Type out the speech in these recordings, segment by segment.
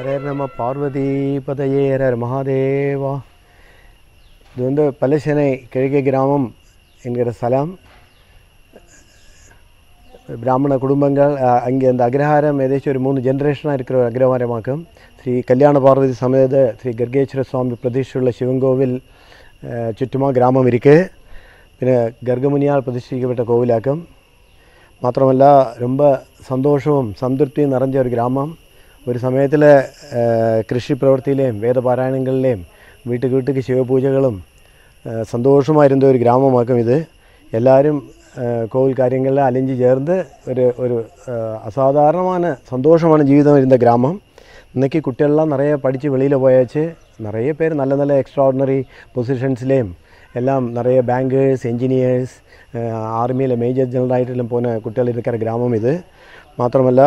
ஹரே நம பார்வதி பதையே ஹர மகாதேவா. இது வந்து பல்லசேனை கிழக்கே கிராமம் என்கிற ஸ்தலம். பிராமண குடும்பங்கள் அங்கே அந்த அக்ரஹாரம் ஏதாச்சும் ஒரு 3 ஜென்ரேஷனாக இருக்கிற ஒரு அக்ரஹாரமாக்கும். ஸ்ரீ கல்யாண பார்வதி சமேத ஸ்ரீ கர்கேஸ்வர சுவாமி பிரதிஷ்ഠுள்ள சிவன் கோவில் ചുറ്റുமாக ഗ്രാമം இருக்குது. പിന്നെ ഗർഗമുനിയാൽ പ്രതിഷ്ഠിക്കപ്പെട്ട കോവിലാക്കും. മാത്രമല്ല ரொம்ப சந்தோஷமும் சந்திருப்தியும் நிறைஞ்ச ஒரு கிராமம். ஒரு சமயத்தில் கிருஷி பிரவൃത്തിയിലെയും വേദപാരായണങ്ങളിലെയും വീട്ടുക്ക് വീട്ടുക്ക് ശിവപൂജകളും സന്തോഷமாக இருந்த ஒரு கிராமமாக்கும் இது. எல்லாரும் கோவில் காரியங்களில் அலைஞ்சு சேர்ந்து ஒரு அசாதாரணமான சந்தோஷமான ஜீவிதம் இருந்த கிராமம். இன்றைக்கி குட்டிகளெலாம் நிறைய படித்து வெளியில் போயாச்சு. நிறைய பேர் நல்ல நல்ல எக்ஸ்ட்ராடினரி பொசிஷன்ஸ்லேயும் எல்லாம் நிறைய பேங்கர்ஸ், என்ஜினியர்ஸ், ஆர்மியில் மேஜர் ஜெனரல் ஆகிட்டு போன குட்டிகள் இருக்கிற கிராமம் இது. மாத்திரமல்ல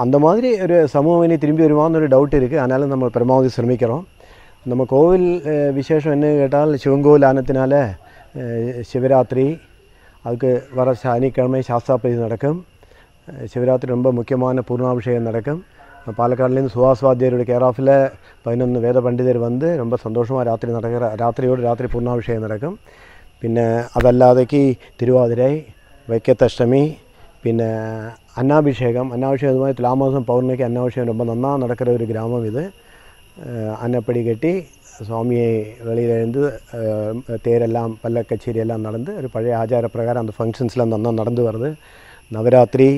அந்த மாதிரி ஒரு சமூகம் இனி திரும்பி வருவான்னு ஒரு டவுட் இருக்குது. அதனால் நம்ம பரமாவதி ശ്രമിக்கிறோம். நம்ம கோவில் விசேஷம் என்ன கேட்டால் சிவங்கோவில் ஆனத்தினால சிவராத்திரி, அதுக்கு வர சனிக்கிழமை சாஸ்தாபதி நடக்கும். சிவராத்திரி ரொம்ப முக்கியமான பூர்ணாபிஷேகம் நடக்கும். பாலக்காடுலேருந்து சுஹாஸ் வாத்தியருடைய கேர் ஆஃபில் 11 வேத பண்டிதர் வந்து ரொம்ப சந்தோஷமாக ராத்திரி பூர்ணாபிஷேகம் நடக்கும். പിന്നെ അതല്ലാതേക്ക് തിരുവാതിരൈ, വൈക്കത്തഷ്ടമി, പിന്നെ അന്നാഭിഷേകമായി തുലാമാസം പൗർണമിക്ക് അന്നാഭിഷേകം ரொம்ப നന്നാ നടക്കുന്ന ഒരു ഗ്രാമം ഇത്. അന്നപ്പടി കെട്ടി சுவாமியை வெளியிலேருந்து தேரெல்லாம் பல்ல கச்சேரியெல்லாம் நடந்து ஒரு பழைய ஆச்சாரப்பிரகாரம் அந்த ஃபங்க்ஷன்ஸ்லாம் நல்லா நடந்து வருது. நவராத்திரி,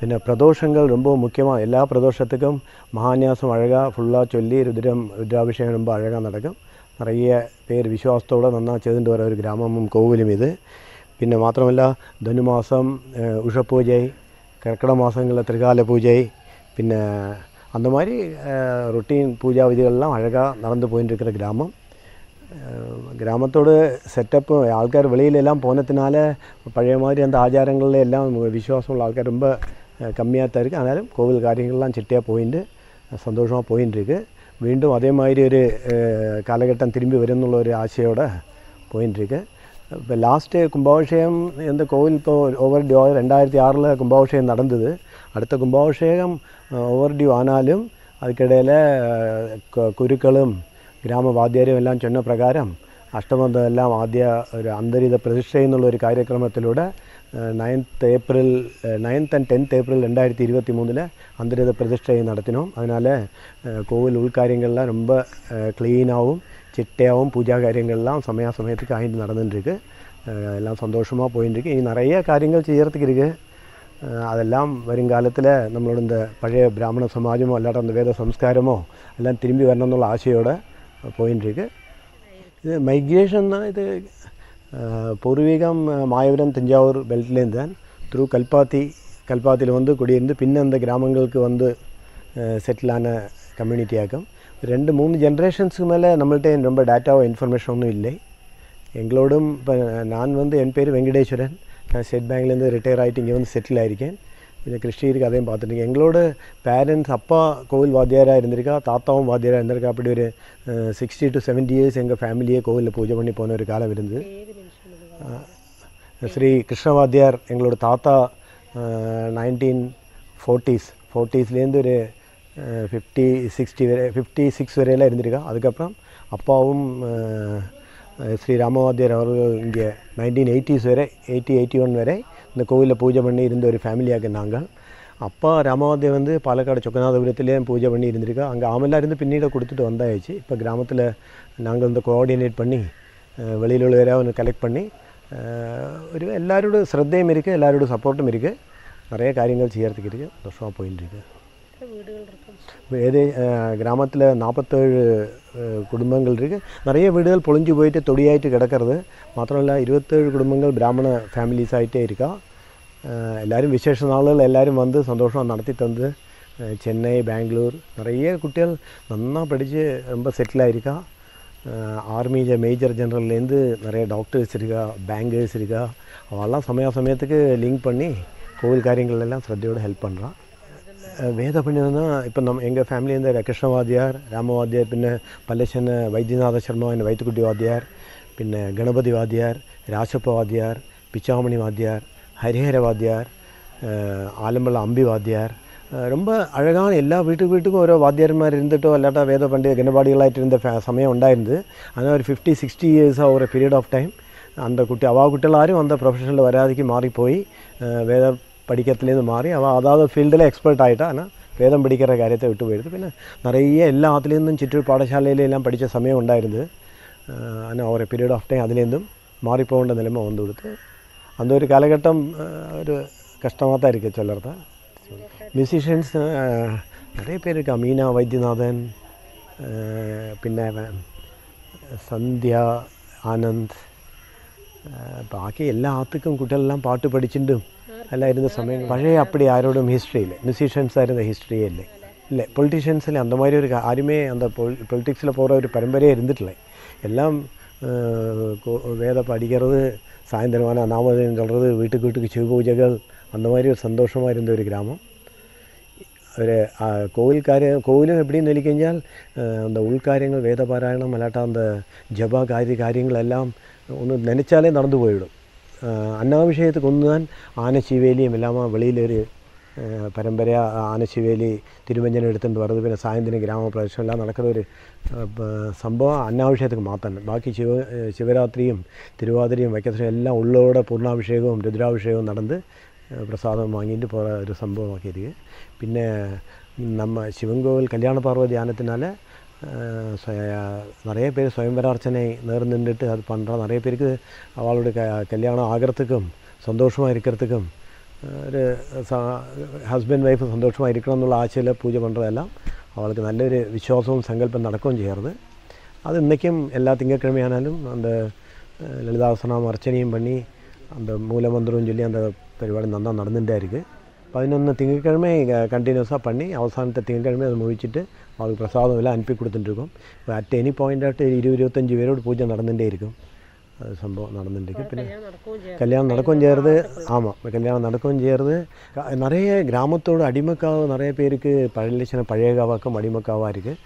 പിന്നെ பிரதோஷங்கள் ரொம்ப முக்கியமாக. எல்லா பிரதோஷத்துக்கும் மகான்யாசம் அழகாக ஃபுல்லாக சொல்லி ருத்ராபிஷேகம் ரொம்ப அழகாக நடக்கும். நிறைய பேர் விசுவாசத்தோடு நல்லா செய்துட்டு வர ஒரு கிராமமும் கோவிலும் இது. പിന്നെ മാത്രമല്ല ധനുമാസം ഉഷപൂജை, കർക്കിടക മാസങ്ങളിലെ ത്രികാല പൂജை, പിന്നെ அந்த மாதிரி ரொட்டீன் பூஜா விதிகள்லாம் அழகாக நடந்து போயின்னு இருக்கிற கிராமம். கிராமத்தோட செட்டப்பு ஆள்கார் வெளியிலெல்லாம் போனதுனால பழைய மாதிரி அந்த ஆச்சாரங்களில் எல்லாம் விசுவாசம் உள்ள ஆள்கார் ரொம்ப கம்மியாக தான் இருக்குது. ஆனாலும் கோவில் காரியங்கள்லாம் சிட்டியாக போயிட்டு சந்தோஷமாக போயின்ட்டுருக்கு. വീണ്ടും அதே மாதிரி ஒரு காலகட்டம் திரும்பி வரும்னுள்ள ஒரு ஆசையோடு போயின்ட்டுருக்கு. இப்போ லாஸ்ட்டு கும்பாபிஷேகம் இந்த கோவில் இப்போ ஓவர் டியூ 2006 கும்பாபிஷேகம் நடந்தது. அடுத்த கும்பாபிஷேகம் ஓவர் டியூ ஆனாலும் அதுக்கிடையில் കുരുക്കളും ഗ്രാമവാദ്യരും എല്ലാം ചൊന്ന പ്രകാരം അഷ്ടബന്ധം എല്ലാം ആദ്യ ഒരു അന്തരിത പ്രതിഷ്ഠ എന്നുള്ളൊരു കാര്യക്രമത്തിലൂടെ 9th and 10th April 2023 അന്തരിത പ്രതിഷ്ഠ നടത്തിനോം. അതിനാൽ கோவில் உள்காரியங்கள்லாம் ரொம்ப க்ளீனாகவும் சிட்டையாகவும் பூஜா காரியங்கள்லாம் சமயத்துக்கு ஆகிட்டு நடந்துட்டுருக்கு. எல்லாம் சந்தோஷமாக போயிட்டுருக்கு. இனி நிறைய காரியங்கள் செய்யறதுக்கு இருக்குது. அதெல்லாம் வருங்காலத்தில் நம்மளோட இந்த பழைய பிராமண சமாஜமோ அல்லாட்ட அந்த வேத சம்ஸ்காரமோ எல்லாம் திரும்பி வரணும்னுள்ள ஆசையோடு போயிட்டுருக்கு. இது மைக்ரேஷன்னா இது பூர்வீகம் மாயவரம் தஞ்சாவூர் பெல்ட்லேருந்து தான் த்ரூ கல்பாத்தியில் வந்து குடியிருந்து பின்ன அந்த கிராமங்களுக்கு வந்து செட்டிலான கம்யூனிட்டியாக்கும். 2-3 ஜென்ரேஷன்ஸுக்கு மேலே நம்மள்கிட்ட ரொம்ப டேட்டாவோ இன்ஃபர்மேஷன் ஒன்றும் இல்லை. எங்களோடும் இப்போ நான் வந்து என் பேர் வெங்கடேஸ்வரன். நான் ஸ்டேட் பேங்க்லேருந்து ரிட்டையர் ஆகிட்டு இங்கே வந்து செட்டில் ஆகிருக்கேன். இந்த கிருஷ்ணகிரிக்கு அதையும் பார்த்துருக்கேன். எங்களோட பேரண்ட்ஸ் அப்பா கோவில் வாத்தியாராக இருந்திருக்கா, தாத்தாவும் வாத்தியாராக இருந்திருக்கா. அப்படி ஒரு 60 to 70 years எங்கள் ஃபேமிலியே கோவிலில் பூஜை பண்ணி போன ஒரு காலம் இருந்தது. ஸ்ரீ கிருஷ்ணவாத்தியார் எங்களோட தாத்தா 1940s ஒரு 56 வரையில் இருந்திருக்கா. அதுக்கப்புறம் அப்பாவும் ஸ்ரீ ராமவாத்தியார் அவர்கள் இங்கே 1980s வரை 80-81 வரை இந்த கோவிலில் பூஜை பண்ணி இருந்த ஒரு ஃபேமிலியாக நாங்கள். அப்பா ராமவாத்தியார் வந்து பாலக்காடு சொக்கநாதபுரத்துலேயும் பூஜை பண்ணி இருந்திருக்கா. அங்கே ஆமெல்லாம் இருந்து பின்னீட கொடுத்துட்டு வந்தாச்சு. இப்போ கிராமத்தில் நாங்கள் வந்து கோஆர்டினேட் பண்ணி வெளியில் உள்ளவராக ஒன்று கலெக்ட் பண்ணி ஒரு எல்லாரோட ശ്രദ്ധയും இருக்குது, எல்லாரோட சப்போர்ட்டும் இருக்குது. நிறைய காரியங்கள் செய்யறதுக்கு இருக்குது. சந்தோஷமாக போயின்னு இருக்குது. கிராமத்தில் 47 குடும்பங்கள் இருக்குது. நிறைய வீடுகள் பொழிஞ்சு போயிட்டு தொடியாயிட்டு கிடக்கிறது. மாத்திரம் இல்லை 27 குடும்பங்கள் பிராமண ஃபேமிலிஸ் ஆகிட்டே இருக்கா. எல்லோரும் விசேஷ நாளில் எல்லோரும் வந்து சந்தோஷமாக நடத்தி தந்து சென்னை, பெங்களூர் நிறைய குட்டிகள் நல்லா படித்து ரொம்ப செட்டில் ஆகிருக்கா. ஆர்மி மேஜர் ஜெனரல்லேருந்து நிறைய டாக்டர்ஸ் இருக்கா, பேங்கர்ஸ் இருக்கா. அவெல்லாம் சமயத்துக்கு லிங்க் பண்ணி கோவில் காரியங்கள் எல்லாம் ஸ்ரத்தையோடு ஹெல்ப் பண்ணுறான். வேத பண்டிதன்னா இப்போ எங்கள் ஃபேமிலியில் கிருஷ்ணவாத்தியார், ராமவாத்தியார், പിന്നെ പല്ലശ്ശന വൈദ്യനാഥ ശർമ്മ എന്ന വൈത്തുക്കുട്ടി വാദ്യാർ, പിന്നെ ഗണപതി വാദ്യാർ, രാശപ്പ വാദ്യാർ, പിച്ചാമണി വാദ്യാർ, ഹരിഹര വാദ്യാർ, ആലമ്പള്ള അമ്പി വാദ്യാർ, ரொம்ப அழகான எல்லா வீட்டுக்கும் ஓரோ வாத்தியார்மார் இருந்துட்டோ இல்லாட்டா வேத பண்டித கனபாடிகளாயிட்டு இருந்த சமயம் ഉണ്ടായിരുന്നു. അങ്ങനെ ഒരു 50-60 ഇയേഴ്സ് ഒരു പീരീഡ് ഓഫ് ടൈം அந்த குட்டி குட்டிகள் ஆரும் அந்த ப்ரொஃபஷனில் வராதிக்கு மாறிப்போய் வேத படிக்கிறதுலேருந்து மாறி அதாவது ஃபீல்டில் எக்ஸ்பர்ட் ஆகிட்டா. ஆனால் வேதம் படிக்கிற காரியத்தை விட்டு போயிடுது. പിന്നെ நிறைய எல்லாத்துலேருந்தும் சிற்றூர் பாடசாலையிலெல்லாம் படித்த சமயம் ഉണ്ടായിരുന്നു. ஆனால் ஒரு பீரியட் ஆஃப் டைம் அதுலேருந்தும் மாறிப்போகிற நிலைமை வந்து கொடுத்து அந்த ஒரு காலகட்டம் ஒரு கஷ்டமாக தான் இருக்குது சொல்லறதா. மியூசிஷியன்ஸ் நிறைய பேர் இருக்கு. மீனா வைத்தியநாதன், പിന്നെ സന്ധ്യ, ആനന്ദ്, ബാക്കി എല്ലാ ആർക്കും കുട്ടികളെല്ലാം പാട്ട് പഠിച്ചിട്ടും എല്ലാം ഇരുന്ന സമയം പഴയ அப்படி ആരോടും ഹിസ്റ്ററിയിൽ மியூசிஷியன்ஸ் ஆயிருந்த ஹிஸ்ட்ரியே இல்லை. பொலிட்டீஷியன்ஸில் அந்த மாதிரி ஒரு யாருமே அந்த பொலிட்டிக்ஸில் போகிற ஒரு பரம்பரையே இருந்துட்டில்லை. எல்லாம் வேத படிக்கிறது, சாயந்தரமான நாமதேயம் சொல்கிறது, வீட்டுக்கு சிவபூஜைகள், அந்த மாதிரி ஒரு சந்தோஷமாக இருந்த ஒரு கிராமம். ഒരു കോവിലും എപ്പിടിന്ന് ചൊല്ലിക്കഴിഞ്ഞാൽ அந்த ഉൾക്കാര്യങ്ങൾ വേദപാരായണം അല്ലാട്ട அந்த ജപ കാര്യങ്ങളെല്ലാം ഒന്ന് നനച്ചാലേ നടന്നു പോയിടും. അന്നാഭിഷേകத்துக்கு ഒന്നുதான் ആനശിവേലിയും எல்லாமா வெளியிலൊരു പരമ്പര ആനശിവേലി തിരുവഞ്ചനം എടുത്തുകൊണ്ട് വരുന്നത്. പിന്നെ സായന്തനം ഗ്രാമപ്രദേശം എല്ലാം നടക്കുന്ന ഒരു സംഭവം അന്നാഭിഷേകத்துக்கு മാത്രമാണ്. ബാക്കി ശിവരാത്രിയും തിരുവാതിരയും വൈക്കത്തിനും എല്ലാം ഉള്ളോടെ പൂർണ്ണാഭിഷേകവും രുദ്രാഭിഷേകവും നടന്ന് பிரசாதம் வாங்கிட்டு போகிற ஒரு சம்பவமாக்கி இருக்குது. പിന്നെ நம்ம சிவன் கோவில் கல்யாண பார்வதி தியானத்தினால நிறைய பேர் சுயம்பரார்ச்சனை நின்றுட்டு அது பண்ணுறா. நிறைய பேருக்கு அவளுடைய கல்யாணம் ஆகிறதுக்கும் சந்தோஷமாக இருக்கிறதுக்கும் ஒரு ஹஸ்பண்ட் ஒய்ஃபு சந்தோஷமாக இருக்கணும் എന്നുള്ള ആശയിൽ പൂജ பண்ணுறதெல்லாம் அவளுக்கு നല്ലൊരു വിശ്വാസവും സങ്കല്പം നടക്കുകയും ചെയ്യുന്നത്. അത് ഇന്നേക്കും എല്ലാ തിങ്കക്കിഴമയാനാലും அந்த ലളിതാസനം അർച്ചനയും பண்ணி அந்த மூலமந்திரம் சொல்லி அந்த പരിപാടി നന്നാ നടന്നിട്ടേ இருக்குது. 11 திங்கக்கிழமை கண்டினியூஸாக பண்ணி அவசானத்தை திங்கக்கிழமை அதை முடிச்சுட்டு அவளுக்கு பிரசாதம் எல்லாம் அனுப்பி கொடுத்துட்டுருக்கோம். அட் எனி பாயிண்டாட்டு 20-25 பேரோட பூஜை நடந்துகிட்டே இருக்கும். அது சம்பவம் நடந்துட்டுருக்கு. പിന്നെ கல்யாணம் நடக்கவும் செய்கிறது. ஆமாம், கல்யாணம் நடக்கவும் செய்கிறது. நிறைய கிராமத்தோட அடிமக்காவு நிறைய பேருக்கு பழைய காவாக்கும் அடிமக்காவாக இருக்குது.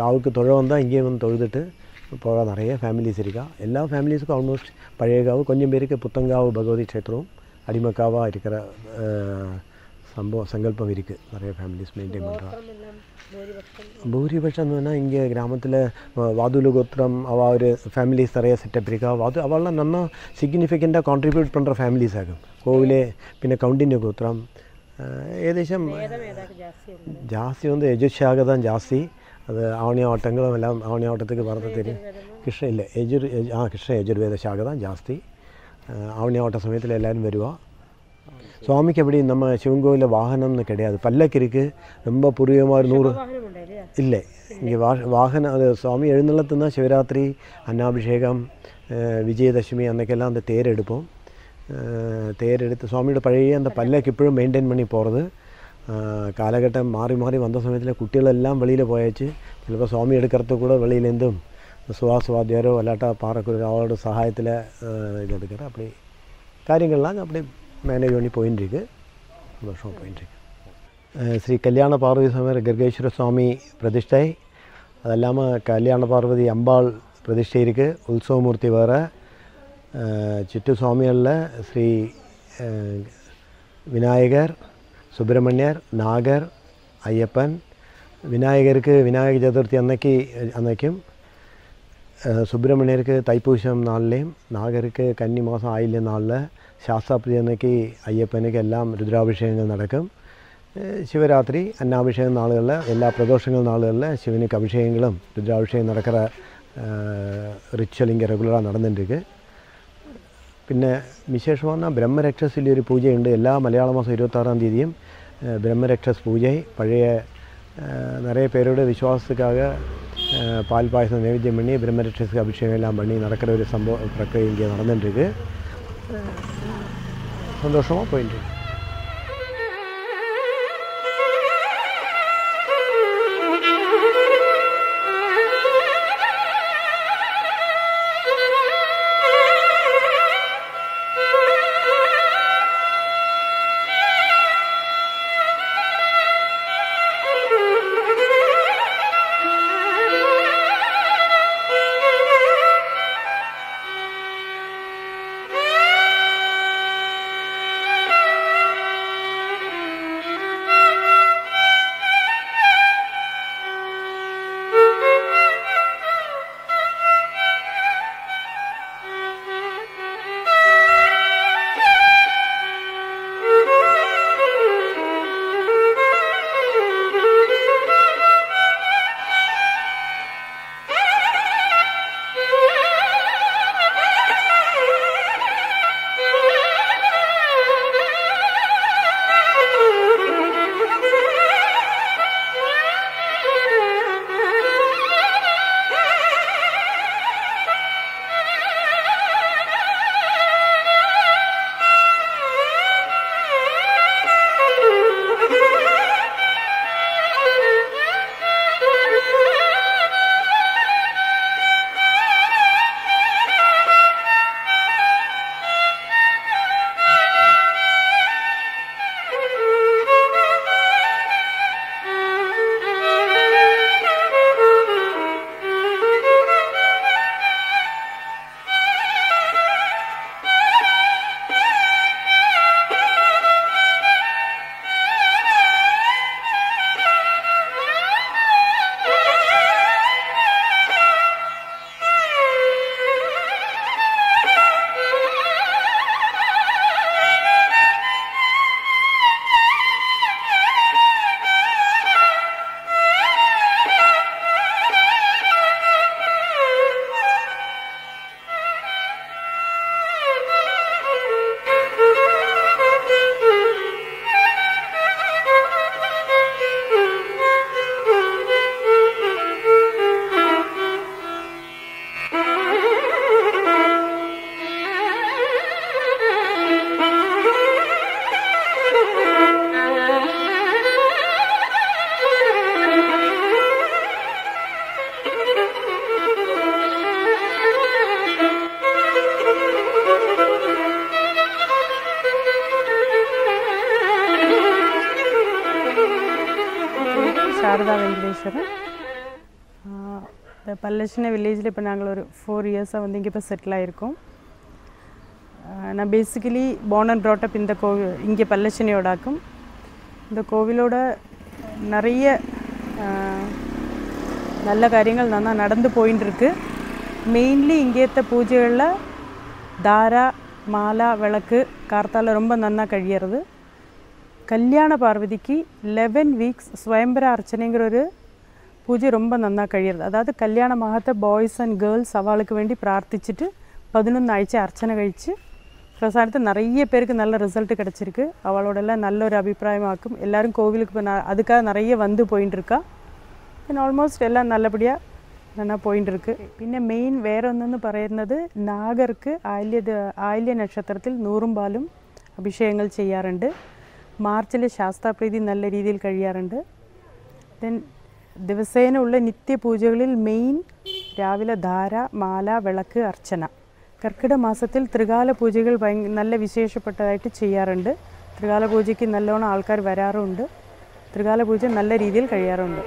காவுக்கு தொழ வந்தால் இங்கேயே வந்து தொழுதுட்டு போகிற நிறைய ஃபேமிலிஸ் இருக்கா. எல்லா ஃபேமிலிஸுக்கும் ஆல்மோஸ்ட் பழைய காவு, கொஞ்சம் பேருக்கு புத்தங்காவு பகவதி க்ஷேத்திரமும் அடிமக்காவாக இருக்கிற சங்கல்பம் இருக்குது. நிறைய ஃபேமிலிஸ் மெயின்டைன் பண்ணுறாங்க. பூரிபட்சம் சொன்னால் இங்கே கிராமத்தில் வாதுல கோத்திரம் ஒரு ஃபேமிலிஸ் நிறைய செட்டப் இருக்கா. அவெல்லாம் நல்லா சிக்னிஃபிகண்ட்டாக கான்ட்ரிபியூட் பண்ணுற ஃபேமிலிஸ் ஆகும். கோவிலே പിന്നെ കൗണ്ടിന്യ ഗോത്രം ഏകദേശം ജാസ്തി வந்து യജുശാഖ தான் ஜாஸ்தி. அது ஆவணியாவட்டங்களும் எல்லாம் ஆவணியாவட்டத்துக்கு வரது தெரியும். கிருஷ்ண இல்லை கிருஷ்ண யஜுர்வேத சாக தான் ஜாஸ்தி. ஆவணியாவட்ட சமயத்தில் எல்லோரும் வருவா. சுவாமிக்கு எப்படி நம்ம சிவன் கோவிலில் வாகனம்னு கிடையாது, பல்லக்கு இருக்குது. ரொம்ப பூர்வீகமாக ஒரு 100 இல்லை இங்கே வாகனம். அது சுவாமி எழுந்தள்ளத்துனா சிவராத்திரி, அன்னாபிஷேகம், விஜயதசமி அன்றைக்கெல்லாம் அந்த தேர் எடுப்போம். தேர் எடுத்து சுவாமியோட பழைய அந்த பல்லக்கு இப்பவும் மெயின்டைன் பண்ணி போகிறது. കാലഘട്ടം മാറി വന്ന സമയത്തിൽ കുട്ടികളെല്ലാം വെളിയിൽ പോയച്ച് ചിലപ്പോൾ സ്വാമി എടുക്കുന്നത് കൂടെ വെളിയിലെന്തും സുഹാസ്വാദ്യാരോ അല്ലാട്ട പാറക്കുരു അവളുടെ സഹായത്തിൽ ഇതെടുக்கிற அப்படி കാര്യങ്ങളെല്ലാം அப்படி மேனேஜ் பண்ணி போயின்னு இருக்கு. சந்தோஷமாக போயின்னு இருக்கு. ஸ்ரீ கல்யாண பார்வதி சுவாமி கர்கேஸ்வர சுவாமி பிரதிஷ்டை, அது இல்லாமல் கல்யாண பார்வதி அம்பாள் பிரதிஷ்டை இருக்குது. உற்சவமூர்த்தி வேறு. சிட்டு சுவாமிகளில் ஸ்ரீ விநாயகர், சுப்பிரமணியர், நாகர், ஐயப்பன். விநாயகருக்கு விநாயக சதுர்த்தி அன்னைக்கும், சுப்பிரமணியருக்கு தைப்பூசம் நாள்லேயும், நாகருக்கு கன்னி மாதம் ஆயில்ய நாளில், சாஸ்தாப்தி அன்னைக்கு ஐயப்பனுக்கு எல்லாம் ருத்ராபிஷேகங்கள் நடக்கும். சிவராத்திரி அன்னாபிஷேகம் நாளுகளில், எல்லா பிரதோஷங்கள் நாளுகளில் சிவனுக்கு அபிஷேகங்களும் ருத்ராபிஷேகம் நடக்கிற ரிச்சுவல் இங்கே ரெகுலராக நடந்துட்டுருக்கு. പിന്നെ വിശേഷമാണ് ബ്രഹ്മരക്ഷസിൽ ഒരു പൂജയുണ്ട്. എല്ലാ മലയാള മാസം 26-ആം തീയതിയും ബ്രഹ്മരക്ഷസ് പൂജை. பழைய நிறைய பேரோட விசுவாசத்துக்காக பால் பாயசம் நைவேத்தியம் பண்ணி பிரம்மரட்சஸுக்கு அபிஷேகம் எல்லாம் பண்ணி நடக்கிற ஒரு சம்பவம் பிரக்கிரியை இங்கே நடந்துட்டுருக்கு. சந்தோஷமாக போயிட்டுருக்கு. சாரதா வெங்கடேஸ்வரன். இந்த பல்லஷின வில்லேஜில் இப்போ நாங்கள் ஒரு 4 இயர்ஸாக வந்து இங்கே இப்போ செட்டில் ஆகிருக்கோம். நான் basically born and brought up இந்த கோவில் இங்கே பல்லஷினையோடாக்கும். இந்த கோவிலோட நிறைய நல்ல காரியங்கள் நல்லா நடந்து போயின்னு இருக்கு. மெயின்லி இங்கேத்த பூஜைகளில் தாரா மாலா விளக்கு கார்த்தால ரொம்ப நன்னா கழியறது. கல்யாண பார்வதிக்கு 11 வீக்ஸ் ஸ்வயம்பர அர்ச்சனைங்கிற ஒரு பூஜை ரொம்ப நன்னா கழியறது. அதாவது கல்யாணமாகத்த பாய்ஸ் அண்ட் கேர்ள்ஸ் அவளுக்கு வேண்டி பிரார்த்திச்சுட்டு 11 ஆഴ്ച அர்ச்சனை கழித்து பிரசாரத்தை நிறைய பேருக்கு நல்ல ரிசல்ட்டு கிடச்சிருக்கு. அவளோடெல்லாம் நல்ல ஒரு அபிப்பிராயமாக்கும். எல்லோரும் கோவிலுக்கு இப்போ அதுக்காக நிறைய வந்து போயின்னு இருக்கா. தென் ஆல்மோஸ்ட் எல்லாம் நல்லபடியாக நல்லா போயின்னு இருக்கு. പിന്നെ മെയിൻ വേറെ ഒന്നെന്ന് പറയുന്നത് നാഗർക്ക് ആയില്യ നക്ഷത്രത്തിൽ നൂറും പാലും അഭിഷേകങ്ങൾ ചെയ്യാറുണ്ട്. മാർച്ചിൽ ശാസ്താപ്രീതി നല്ല രീതിയിൽ കഴിയാറുണ്ട്. ദെൻ ദിവസേന ഉള്ള നിത്യപൂജകളിൽ മെയിൻ രാവിലെ ധാര മാല വിളക്ക് അർച്ചന. കർക്കിടക മാസത്തിൽ ത്രികാല പൂജകൾ നല്ല വിശേഷപ്പെട്ടതായിട്ട് ചെയ്യാറുണ്ട്. ത്രികാല പൂജയ്ക്ക് നല്ലോണം ആൾക്കാർ വരാറുണ്ട്. ത്രികാല പൂജ നല്ല രീതിയിൽ കഴിയാറുണ്ട്.